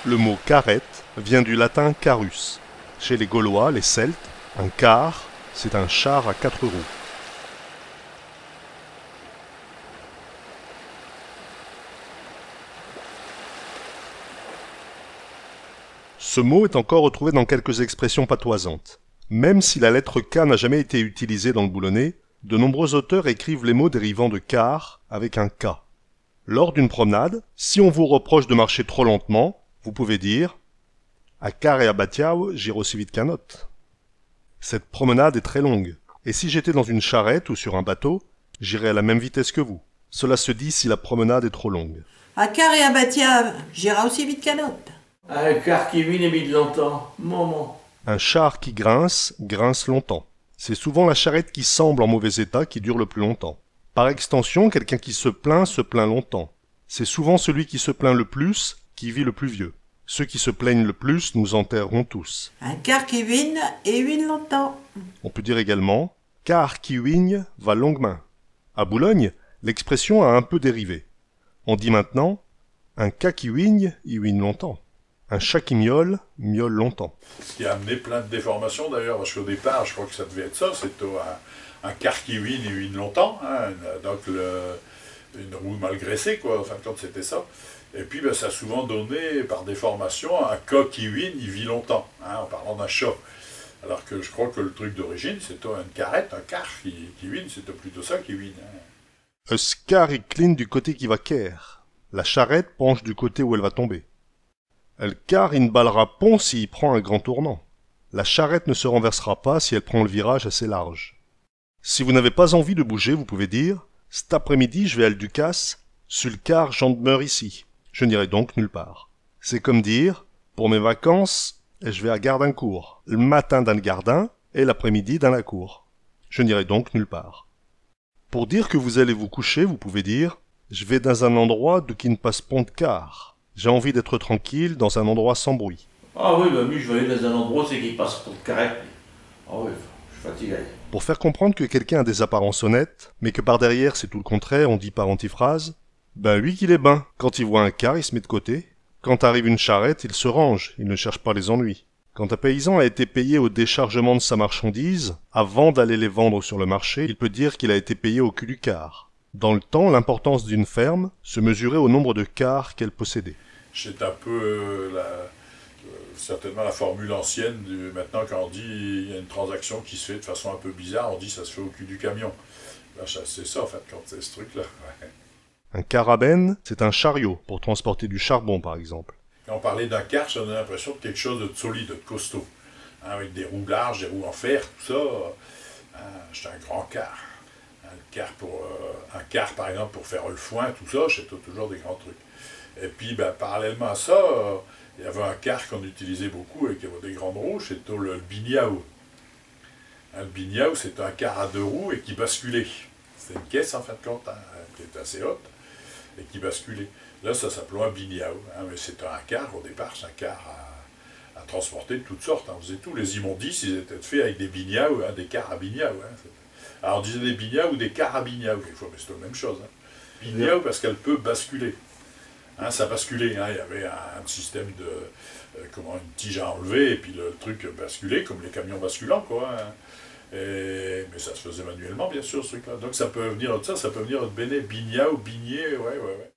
Le mot carrette vient du latin carus. Chez les Gaulois, les Celtes, un car, c'est un char à 4 roues. Ce mot est encore retrouvé dans quelques expressions patoisantes. Même si la lettre K n'a jamais été utilisée dans le boulonnais, de nombreux auteurs écrivent les mots dérivant de car avec un K. Lors d'une promenade, si on vous reproche de marcher trop lentement, vous pouvez dire « A car et a batiao, j'irai aussi vite qu'un autre ». Cette promenade est très longue, et si j'étais dans une charrette ou sur un bateau, j'irais à la même vitesse que vous. Cela se dit si la promenade est trop longue. A car et a batia, j'irai aussi vite qu'un autre. Un car qui vit et vite longtemps. Maman. Un char qui grince, grince longtemps. C'est souvent la charrette qui semble en mauvais état qui dure le plus longtemps. Par extension, quelqu'un qui se plaint longtemps. C'est souvent celui qui se plaint le plus qui vit le plus vieux. Ceux qui se plaignent le plus nous enterreront tous. Un car qui vine et vine longtemps. On peut dire également « car qui vigne va longue main ». À Boulogne, l'expression a un peu dérivé. On dit maintenant « un cas qui vigne, il vigne longtemps ». Un chat qui miaule, miaule longtemps. Ce qui a amené plein de déformations d'ailleurs, parce qu'au départ, je crois que ça devait être ça, c'était un car qui vine et vine longtemps, hein, donc une roue mal graissée, quoi, en fin de compte c'était ça. Et puis ben, ça a souvent donné, par déformation, un cas qui vine, il vit longtemps, hein, en parlant d'un chat. Alors que je crois que le truc d'origine, c'était une carrette, un car qui vine, c'était plutôt ça qui vine. Hein. Car incline du côté qui va caire. La charrette penche du côté où elle va tomber. Le car in ballera pont s'il prend un grand tournant. La charrette ne se renversera pas si elle prend le virage assez large. Si vous n'avez pas envie de bouger, vous pouvez dire « Cet après-midi, je vais à le Ducasse, sur le car, j'en demeure ici. Je n'irai donc nulle part. » C'est comme dire « Pour mes vacances, je vais à Gardincourt, le matin dans le Gardin et l'après-midi dans la cour. Je n'irai donc nulle part. » Pour dire que vous allez vous coucher, vous pouvez dire « Je vais dans un endroit d'où qui ne passe pont de car. » J'ai envie d'être tranquille dans un endroit sans bruit. Ah oui, bah, je vais aller dans un endroit c'est qu'il passe pour le carré. Ah oui, je suis fatigué. Pour faire comprendre que quelqu'un a des apparences honnêtes, mais que par derrière c'est tout le contraire, on dit par antiphrase, ben lui qu'il est ben. Quand il voit un car, il se met de côté. Quand arrive une charrette, il se range, il ne cherche pas les ennuis. Quand un paysan a été payé au déchargement de sa marchandise, avant d'aller les vendre sur le marché, il peut dire qu'il a été payé au cul du car. Dans le temps, l'importance d'une ferme se mesurait au nombre de cars qu'elle possédait. C'est un peu certainement la formule ancienne. Maintenant, quand on dit il y a une transaction qui se fait de façon un peu bizarre, on dit ça se fait au cul du camion. Là, c'est ça, en fait, quand c'est ce truc-là. Ouais. Un carabène, c'est un chariot pour transporter du charbon, par exemple. Quand on parlait d'un car, ça donnait l'impression de quelque chose de solide, de costaud. Hein, avec des roues larges, des roues en fer, tout ça. J'étais un grand car. Un car, par exemple, pour faire le foin, tout ça, c'était toujours des grands trucs. Et puis, ben, parallèlement à ça, il y avait un car qu'on utilisait beaucoup et qui avait des grandes roues, c'était le biniao. Le biniao, c'était un car à 2 roues et qui basculait. C'était une caisse, en fin de compte, hein, qui était assez haute et qui basculait. Là, ça s'appelait un biniao. Hein, mais c'était un car, au départ, c'est un car à transporter de toutes sortes. Hein. On faisait tout. Les immondices, ils étaient faits avec des biniao, hein, des cars à biniao. Hein. Alors on disait des biniao ou des carabiniao quelquefois, mais c'est la même chose. Hein. Biniao parce qu'elle peut basculer. Hein, ça basculait, hein. Il y avait un système de une tige à enlever et puis le truc basculait comme les camions basculants, quoi. Hein. Mais ça se faisait manuellement, bien sûr, ce truc-là. Donc ça peut venir de ça, ça peut venir de béné, biniao, binier, ouais.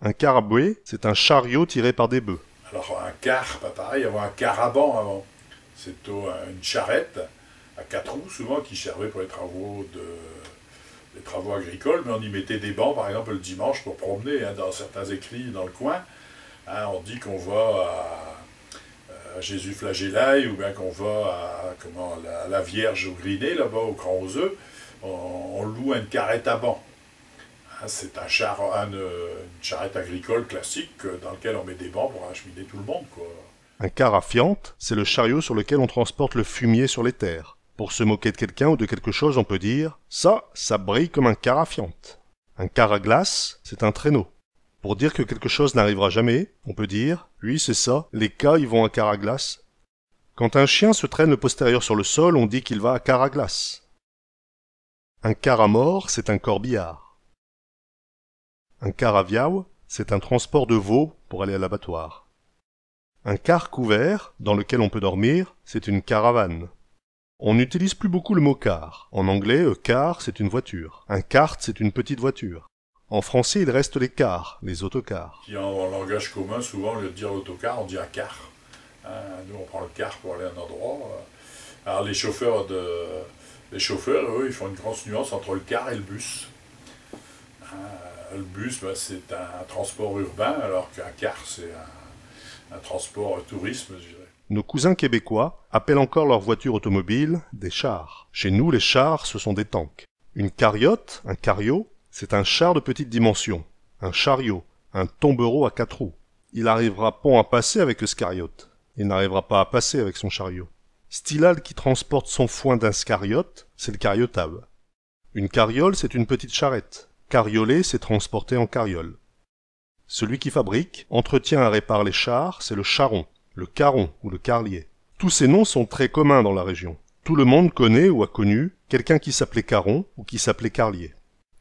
Un car à bouée, c'est un chariot tiré par des bœufs. Alors un car, pas pareil, il y avait un caraban avant. C'est une charrette à 4 roues, souvent, qui servait pour les travaux agricoles, mais on y mettait des bancs, par exemple, le dimanche, pour promener, hein, dans certains écrits dans le coin. Hein, on dit qu'on va à Jésus Flagellaï, ou bien qu'on va à la Vierge au Grinet, là-bas, au Grand aux Œufs. On loue une carrette à banc. Hein, c'est une charrette agricole classique dans laquelle on met des bancs pour acheminer tout le monde, quoi. Un car à fiente, c'est le chariot sur lequel on transporte le fumier sur les terres. Pour se moquer de quelqu'un ou de quelque chose, on peut dire « ça brille comme un car à fiente ». Un car à glace, c'est un traîneau. Pour dire que quelque chose n'arrivera jamais, on peut dire « oui, c'est ça, les cas ils vont à car à glace ». Quand un chien se traîne le postérieur sur le sol, on dit qu'il va à car à glace. Un car à mort, c'est un corbillard. Un car à viao, c'est un transport de veaux pour aller à l'abattoir. Un car couvert, dans lequel on peut dormir, c'est une caravane. On n'utilise plus beaucoup le mot car. En anglais, a car, c'est une voiture. Un kart, c'est une petite voiture. En français, il reste les cars, les autocars. Qui en langage commun, souvent, au lieu de dire l'autocar, on dit un car. Nous, on prend le car pour aller à un endroit. Alors, les chauffeurs, eux, ils font une grosse nuance entre le car et le bus. Le bus, c'est un transport urbain, alors qu'un car, c'est un transport tourisme, je dirais. Nos cousins québécois appellent encore leurs voitures automobiles des chars. Chez nous, les chars, ce sont des tanks. Une carriote, un chariot, c'est un char de petite dimension. Un chariot, un tombereau à 4 roues. Il arrivera pont à passer avec ce carriote. Il n'arrivera pas à passer avec son chariot. Stylal qui transporte son foin d'un scariote, c'est le cariotable. Une carriole, c'est une petite charrette. Carrioler, c'est transporter en carriole. Celui qui fabrique, entretient et répare les chars, c'est le charron, le caron ou le carlier. Tous ces noms sont très communs dans la région. Tout le monde connaît ou a connu quelqu'un qui s'appelait caron ou qui s'appelait carlier.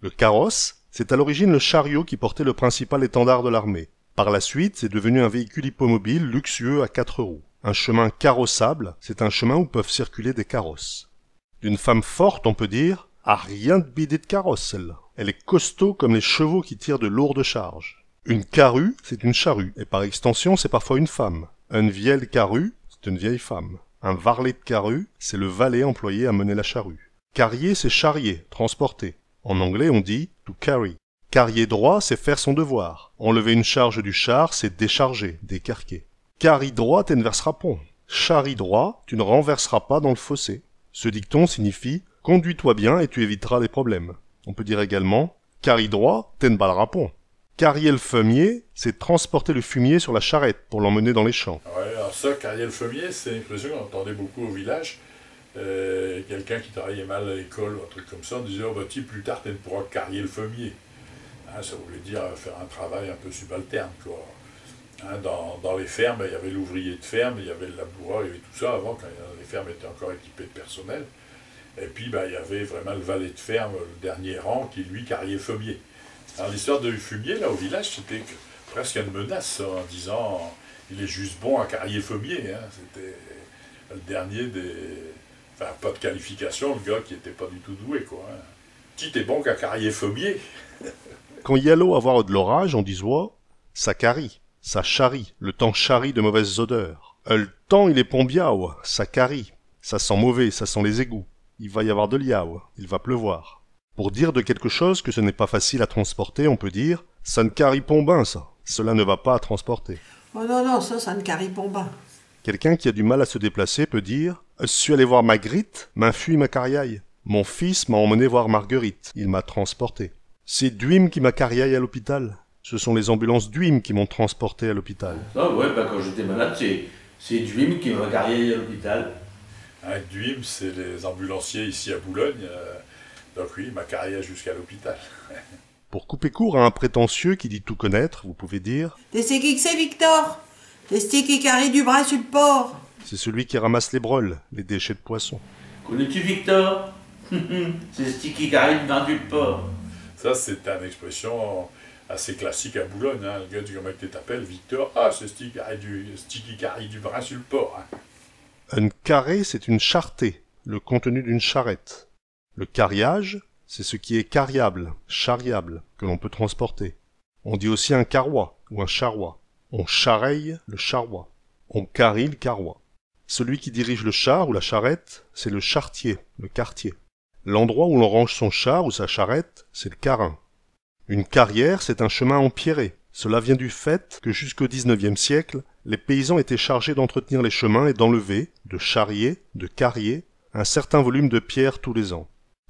Le carrosse, c'est à l'origine le chariot qui portait le principal étendard de l'armée. Par la suite, c'est devenu un véhicule hippomobile luxueux à 4 roues. Un chemin carrossable, c'est un chemin où peuvent circuler des carrosses. D'une femme forte, on peut dire, ah, rien de bidé de carrosse, celle-là. Elle est costaud comme les chevaux qui tirent de lourdes charges. Une carrue, c'est une charrue, et par extension, c'est parfois une femme. Une vieille carrue, c'est une vieille femme. Un varlet de carrue, c'est le valet employé à mener la charrue. Carrier, c'est charrier, transporter. En anglais, on dit to carry. Carrier droit, c'est faire son devoir. Enlever une charge du char, c'est décharger, décarquer. Carry droit, tu ne verseras point. Charrie droit, tu ne renverseras pas dans le fossé. Ce dicton signifie « Conduis-toi bien et tu éviteras les problèmes ». On peut dire également « Carry droit, tu ne balleras point ». Carrier le fumier, c'est transporter le fumier sur la charrette pour l'emmener dans les champs. Ouais, alors ça, carrier le fumier, c'est une expression qu'on entendait beaucoup au village. Quelqu'un qui travaillait mal à l'école ou un truc comme ça, on disait « Oh, bah, plus tard, tu ne pourras carrier le fumier ». Ça voulait dire faire un travail un peu subalterne, quoi. Dans les fermes, il y avait l'ouvrier de ferme, il y avait le laboureur, il y avait tout ça avant, quand les fermes étaient encore équipées de personnel. Et puis, il y avait vraiment le valet de ferme, le dernier rang, qui lui carriait fumier. Alors l'histoire du fumier, là, au village, c'était presque une menace, ça, en disant il est juste bon à carrier fumier. C'était le dernier des... Enfin, pas de qualification, le gars qui était pas du tout doué, quoi. Qui t'es bon qu'à carrier fumier? Quand il y a l'eau à avoir de l'orage, on dit ça carie, ça charrie, le temps charrie de mauvaises odeurs. Le temps, il est pombiao, ça carie, ça sent mauvais, ça sent les égouts. Il va y avoir de liao, il va pleuvoir. Pour dire de quelque chose que ce n'est pas facile à transporter, on peut dire « ça ne carie pombin, ça, cela ne va pas à transporter ». Oh non, ça ne carie pas. Quelqu'un qui a du mal à se déplacer peut dire « je suis allé voir Magritte, m'a fui ma carriaille. Mon fils m'a emmené voir Marguerite, il m'a transporté. C'est Duim qui m'a carriaille à l'hôpital. Ce sont les ambulances Duim qui m'ont transporté à l'hôpital. » Ah ouais, quand j'étais malade, c'est Duim qui m'a carriaille à l'hôpital. Duim, c'est les ambulanciers ici à Boulogne. Donc oui, ma carrière jusqu'à l'hôpital. Pour couper court à un prétentieux qui dit tout connaître, vous pouvez dire T'es c'est qui que c'est, Victor? T'es ce qui carrie du bras sur le port. c'est celui qui ramasse les broles, les déchets de poisson. Connais-tu Victor? C'est ce qui carrie du vin du port. Ça, c'est une expression assez classique à Boulogne. Le gars du comment tu t'appelles, Victor. Ah, c'est ce qui carrie du bras sur le port. Un carré, c'est une charretée, le contenu d'une charrette. Le carriage, c'est ce qui est carriable, charriable, que l'on peut transporter. On dit aussi un carroi ou un charroi. On charreille le charroi. On carrie le carroi. Celui qui dirige le char ou la charrette, c'est le charretier, le cartier. L'endroit où l'on range son char ou sa charrette, c'est le carin. Une carrière, c'est un chemin empierré. Cela vient du fait que jusqu'au XIXe siècle, les paysans étaient chargés d'entretenir les chemins et d'enlever, de charrier, de carrier, un certain volume de pierres tous les ans.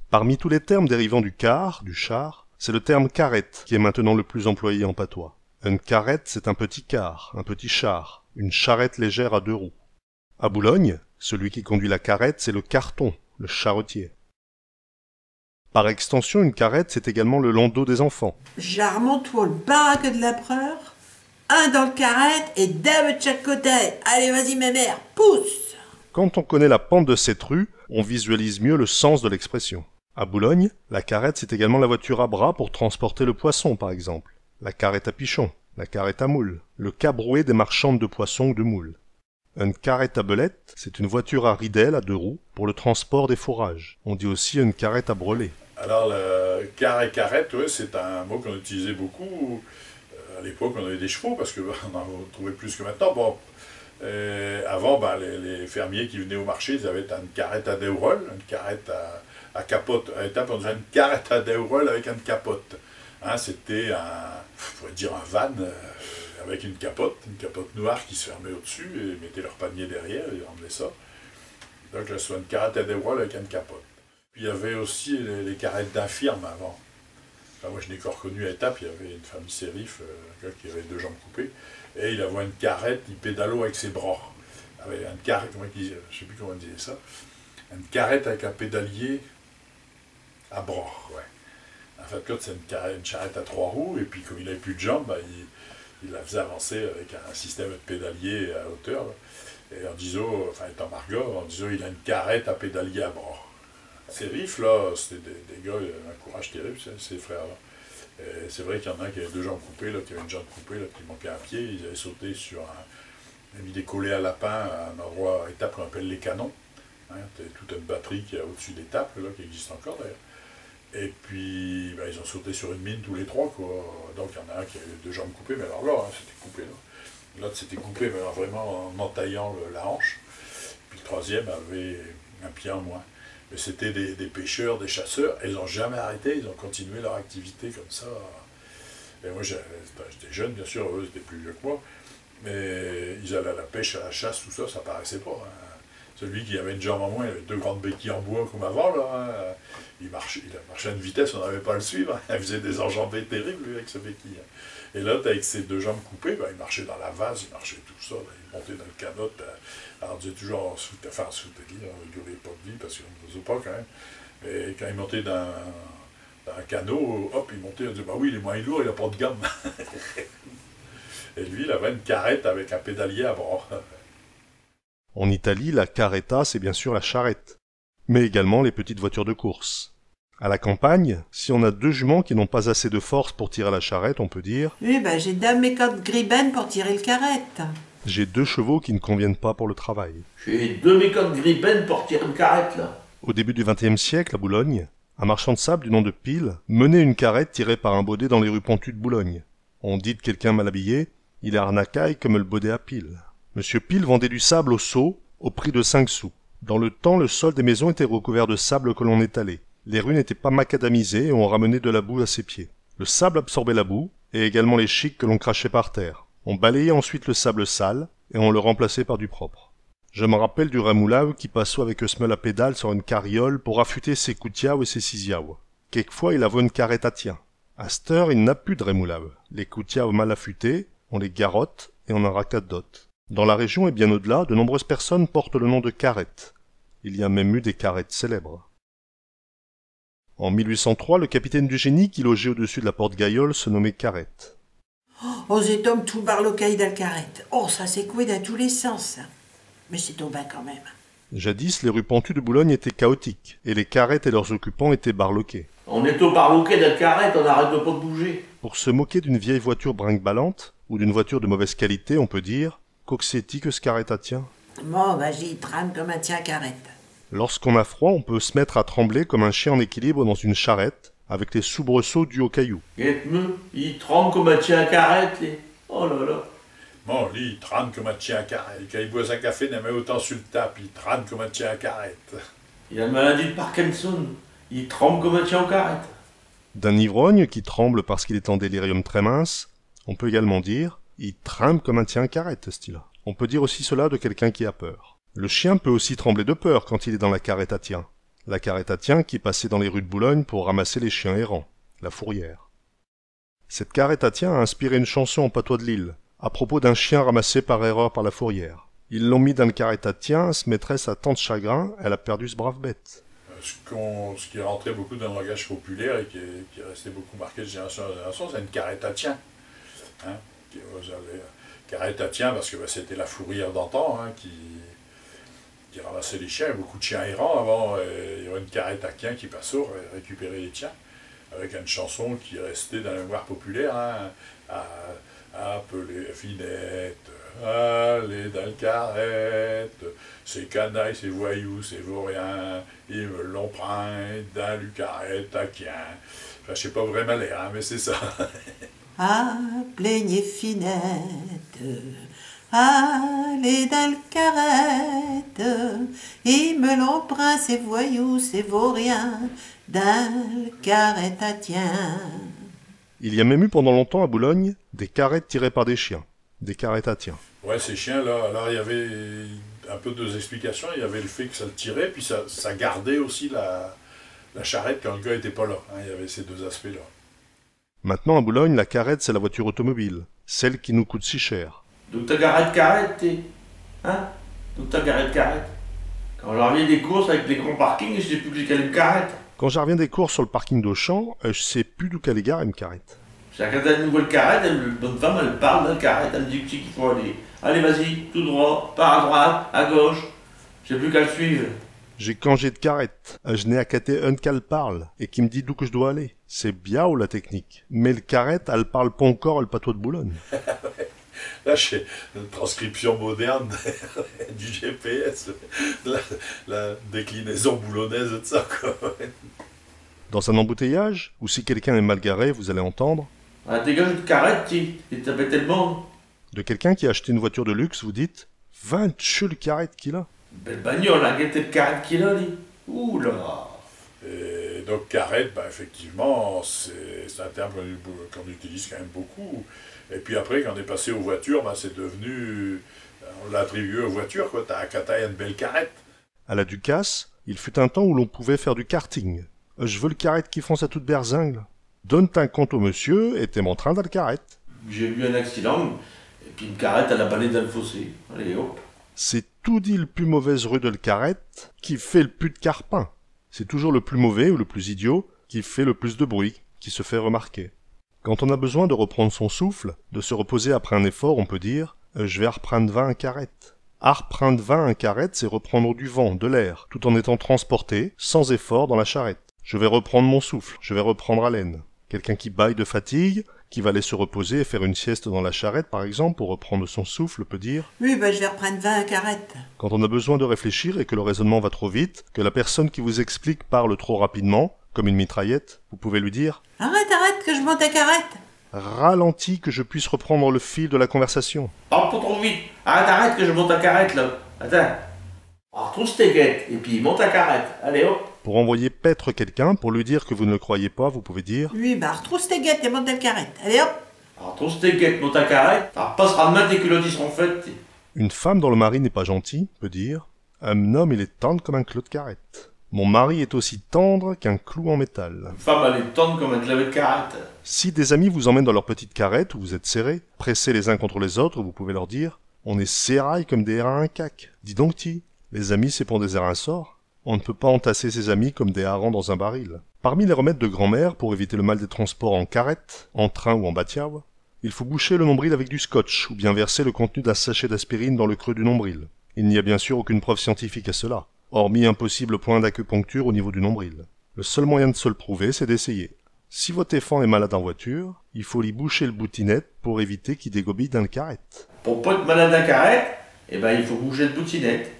Parmi tous les termes dérivant du car, du char, c'est le terme carrette qui est maintenant le plus employé en patois. Une carrette, c'est un petit car, un petit char, une charrette légère à 2 roues. À Boulogne, celui qui conduit la carrette, c'est le carton, le charretier. Par extension, une carrette, c'est également le landau des enfants. J'armonte-toi le baraque de l'empereur, un dans le carrette et deux de chaque côté. Allez, vas-y, ma mère, pousse! Quand on connaît la pente de cette rue, on visualise mieux le sens de l'expression. À Boulogne, la carrette, c'est également la voiture à bras pour transporter le poisson, par exemple. La carrette à pichon, la carrette à moule, le cabrouet des marchandes de poissons ou de moules. Une carrette à belette, c'est une voiture à ridelle à 2 roues pour le transport des fourrages. On dit aussi une carrette à brelet. Alors, le carrette, ouais, c'est un mot qu'on utilisait beaucoup. À l'époque, on avait des chevaux, parce qu'on en trouvait plus que maintenant. Bon, avant, les fermiers qui venaient au marché, ils avaient une carrette à déroules, une carrette à capote. À l'étape, on disait une carrette à déroules avec une capote. Hein, c'était on pourrait dire un van avec une capote noire qui se fermait au-dessus, et ils mettaient leur panier derrière, et ils emmenaient ça. Donc, là, c'est une carrette à déroules avec une capote. Puis, il y avait aussi les carrettes d'infirme avant. Enfin, moi, je n'ai encore connu à Étapes, il y avait une famille sérif, un gars qui avait 2 jambes coupées, et il avait une carrette, il pédalo avec ses bras. Avec une carrette, je ne sais plus comment on disait ça, une carrette avec un pédalier à bras, ouais. En fait, c'est une charrette à 3 roues, et puis comme il n'avait plus de jambes, il la faisait avancer avec un système de pédalier à hauteur. Là. Et en disant, enfin étant Margot, en disant il a une carrette à pédalier à bras. Sérif, là, c'était des gars, un courage terrible, ces frères-là. C'est vrai qu'il y en a un qui avait 2 jambes coupées, là, qui avait une jambe coupée, là, qui manquait un pied. Ils avaient sauté sur ils avaient mis des collets à lapin à un endroit, étape qu'on appelle les canons. Hein, toute une batterie qui est au-dessus d'Étapes, là, qui existe encore d'ailleurs. Et puis, ils ont sauté sur une mine tous les 3, quoi. Donc, il y en a un qui avait 2 jambes coupées, mais alors là, hein, c'était coupé, là. L'autre s'était coupé, mais alors vraiment en entaillant la hanche. Puis le 3e avait un pied en moins. Mais c'était des pêcheurs, des chasseurs, et ils n'ont jamais arrêté, ils ont continué leur activité comme ça. Et moi, j'étais jeune, bien sûr, eux, ils étaient plus vieux que moi, mais ils allaient à la pêche, à la chasse, tout ça, ça paraissait pas. Hein. Celui qui avait une jambe en moins, il avait 2 grandes béquilles en bois comme avant, là. Hein. Il marchait à une vitesse, on n'avait pas à le suivre. Hein. Il faisait des enjambées terribles, lui, avec ses béquilles. Et là, avec ses 2 jambes coupées, il marchait dans la vase, il marchait tout ça, là. Il montait dans le canot. Alors, on disait toujours en sous-tête, on rigolait pas de vie, parce qu'on ne faisait pas quand même. Et quand il montait dans un canot, hop, il montait, on disait, oui, il est moins lourd, il n'a pas de gamme. Et lui, il avait une carrette avec un pédalier à bras. En Italie, la carretta, c'est bien sûr la charrette, mais également les petites voitures de course. À la campagne, si on a 2 juments qui n'ont pas assez de force pour tirer la charrette, on peut dire « Oui, j'ai 2 mécotes griben pour tirer le carrette. » J'ai 2 chevaux qui ne conviennent pas pour le travail. J'ai 2 mécotes griben pour tirer une carrette, là. Au début du XXe siècle, à Boulogne, un marchand de sable du nom de Pile menait une carrette tirée par un baudet dans les rues pentues de Boulogne. On dit de quelqu'un mal habillé, il est arnacaille comme le baudet à Pile. Monsieur Pile vendait du sable au seau au prix de 5 sous. Dans le temps, le sol des maisons était recouvert de sable que l'on étalait. Les rues n'étaient pas macadamisées et on ramenait de la boue à ses pieds. Le sable absorbait la boue et également les chics que l'on crachait par terre. On balayait ensuite le sable sale et on le remplaçait par du propre. Je me rappelle du remoulave qui passait avec un semelle à pédale sur une carriole pour affûter ses coutiaos et ses cisiaos. Quelquefois, il avait une carrette à tien. À cette heure, il n'a plus de remoulave. Les coutiaos mal affûtés, on les garotte et on en racate d'autres. Dans la région et bien au-delà, de nombreuses personnes portent le nom de carrette. Il y a même eu des carrettes célèbres. En 1803, le capitaine du génie qui logeait au-dessus de la porte Gaillol se nommait Carrette. Oh, cet homme tout barlocaille dans le carrette. Oh, ça s'est coué dans tous les sens. Mais c'est au bain quand même. Jadis, les rues pentues de Boulogne étaient chaotiques, et les carrettes et leurs occupants étaient barloqués. On est au barloquet de la carrette, on n'arrête pas de bouger. Pour se moquer d'une vieille voiture brinque-ballante, ou d'une voiture de mauvaise qualité, on peut dire « Coxetti que ce carrette à tien ». Bon, j'y trame comme un tien carrette. Lorsqu'on a froid, on peut se mettre à trembler comme un chien en équilibre dans une charrette, avec les soubresauts dus aux cailloux. Guette-me, il tremble comme un tien à carrette, les. Oh là là. Bon, lui, il tremble comme un tien à carrette. Quand il boit un café, il en met autant sur le tape, il tremble comme un tien à carrette. Il a la maladie de Parkinson, il tremble comme un tien en carrette. D'un ivrogne qui tremble parce qu'il est en délirium très mince, on peut également dire « il tremble comme un tien à carrette », style. On peut dire aussi cela de quelqu'un qui a peur. Le chien peut aussi trembler de peur quand il est dans la carrette à tien. La carrette à tien qui passait dans les rues de Boulogne pour ramasser les chiens errants, la fourrière. Cette carrette à tien a inspiré une chanson en patois de Lille, à propos d'un chien ramassé par erreur par la fourrière. Ils l'ont mis dans le carrette à tien, se maîtresse a tant de chagrin, elle a perdu ce brave bête. Ce qui est rentré beaucoup dans le langage populaire et qui est resté beaucoup marqué de génération en génération, c'est une carrette à tien. Hein? Carrette à tien, parce que c'était la fourrière d'antan hein, qui ramassait les chiens. Il y a beaucoup de chiens errants avant. Il y avait une carrette à tien qui passait récupérer les tiens, avec une chanson qui est restée dans la mémoire populaire, hein, à Appelez Finette, allez dans le carrette, ces canailles, ces voyous, ces vauriens, ils me l'ont pris dans le carrette à quien. Enfin, je sais pas vraiment l'air, hein, mais c'est ça. Ah, plaignez Finette, allez dans le carrette, ils me l'ont pris, ces voyous, ces vauriens, dans le carrette à tien. Il y a même eu pendant longtemps à Boulogne des carrettes tirées par des chiens, des carrettes à tiens. Ouais, ces chiens-là, alors il y avait un peu deux explications. Il y avait le fait que ça le tirait, puis ça gardait aussi la charrette quand le gars était pas là. Hein, il y avait ces deux aspects-là. Maintenant à Boulogne, la carrette c'est la voiture automobile, celle qui nous coûte si cher. Donc t'as garé de carrette, t'es. Hein? Donc t'as garé de carrette. Quand je reviens des courses avec les grands parkings, je sais plus que j'ai calé une carrette. Quand je reviens des courses sur le parking d'Auchan, je sais plus d'où qu'elle gare une carrette. Quand t'as une nouvelle carrette, la bonne femme, elle parle de la carrette, elle me dit que c'est qu'il faut aller. Allez, vas-y, tout droit, par à droite, à gauche. J'ai plus qu'à le suivre. J'ai cangé de carrette, je n'ai à qu'à un qu'elle parle, et qui me dit d'où que je dois aller. C'est bien ou la technique. Mais le carrette, elle parle pas encore le patois de Boulogne. Là, j'ai une transcription moderne du GPS, la déclinaison boulonnaise de ça, quoi. Dans un embouteillage, ou si quelqu'un est mal garé, vous allez entendre Ah, dégage de carrette, et t'as fait tellement. de quelqu'un qui a acheté une voiture de luxe, vous dites 20 chou le carrette qu'il a. Belle bagnole, hein, quelle carrette qu'il a, lui. Ouh là. Et donc, carrette, bah, effectivement, c'est un terme qu'on utilise quand même beaucoup. Et puis après, quand on est passé aux voitures, bah, c'est devenu... On l'a attribué aux voitures, quoi. T'as qu'à tailler une belle carrette. À la Ducasse, il fut un temps où l'on pouvait faire du karting. Je veux le carrette qui fonce à toute berzingle. Donne un compte au monsieur et t'es mon train dans le carrette. J'ai eu un accident, et puis une carrette, elle a balé dans le fossé. Allez, hop. C'est tout dit le plus mauvaise rue de le carrette qui fait le plus de carpin. C'est toujours le plus mauvais ou le plus idiot qui fait le plus de bruit, qui se fait remarquer. Quand on a besoin de reprendre son souffle, de se reposer après un effort, on peut dire « je vais reprendre 20 un carrette ». Reprendre 20 un carrette, c'est reprendre du vent, de l'air, tout en étant transporté, sans effort, dans la charrette. Je vais reprendre mon souffle, je vais reprendre haleine. Quelqu'un qui bâille de fatigue, qui va aller se reposer et faire une sieste dans la charrette, par exemple, pour reprendre son souffle, peut dire Oui, je vais reprendre 20 carrettes. quand on a besoin de réfléchir et que le raisonnement va trop vite, que la personne qui vous explique parle trop rapidement, comme une mitraillette, vous pouvez lui dire Arrête, que je monte ta carrette. ralentis que je puisse reprendre le fil de la conversation. Parle pas trop vite. Arrête que je monte ta carrette, là. Attends. Retrousse tes guettes, et puis monte ta carrette. Allez, hop. Pour envoyer paître quelqu'un, pour lui dire que vous ne le croyez pas, vous pouvez dire Oui, retrousse tes guettes et monte ta carrette. Allez hop. Retrousse tes guettes, monte ta carrette. Alors passera demain, tes culottes, ils seront faites. Une femme dont le mari n'est pas gentil peut dire un homme il est tendre comme un clou de carrette. Mon mari est aussi tendre qu'un clou en métal. Une femme, elle est tendre comme un clavet de carrette. Si des amis vous emmènent dans leur petite carrette où vous êtes serrés, pressés les uns contre les autres, vous pouvez leur dire on est serrailles comme des harengs à un cac. Dis donc, les amis c'est pour des un sort. On ne peut pas entasser ses amis comme des harengs dans un baril. Parmi les remèdes de grand-mère pour éviter le mal des transports en carrette, en train ou en batiave, il faut boucher le nombril avec du scotch ou bien verser le contenu d'un sachet d'aspirine dans le creux du nombril. Il n'y a bien sûr aucune preuve scientifique à cela, hormis un possible point d'acupuncture au niveau du nombril. Le seul moyen de se le prouver, c'est d'essayer. Si votre enfant est malade en voiture, il faut lui boucher le boutinette pour éviter qu'il dégobille dans le carrette. Pour pas être malade à carrette, eh ben il faut bouger le boutinette.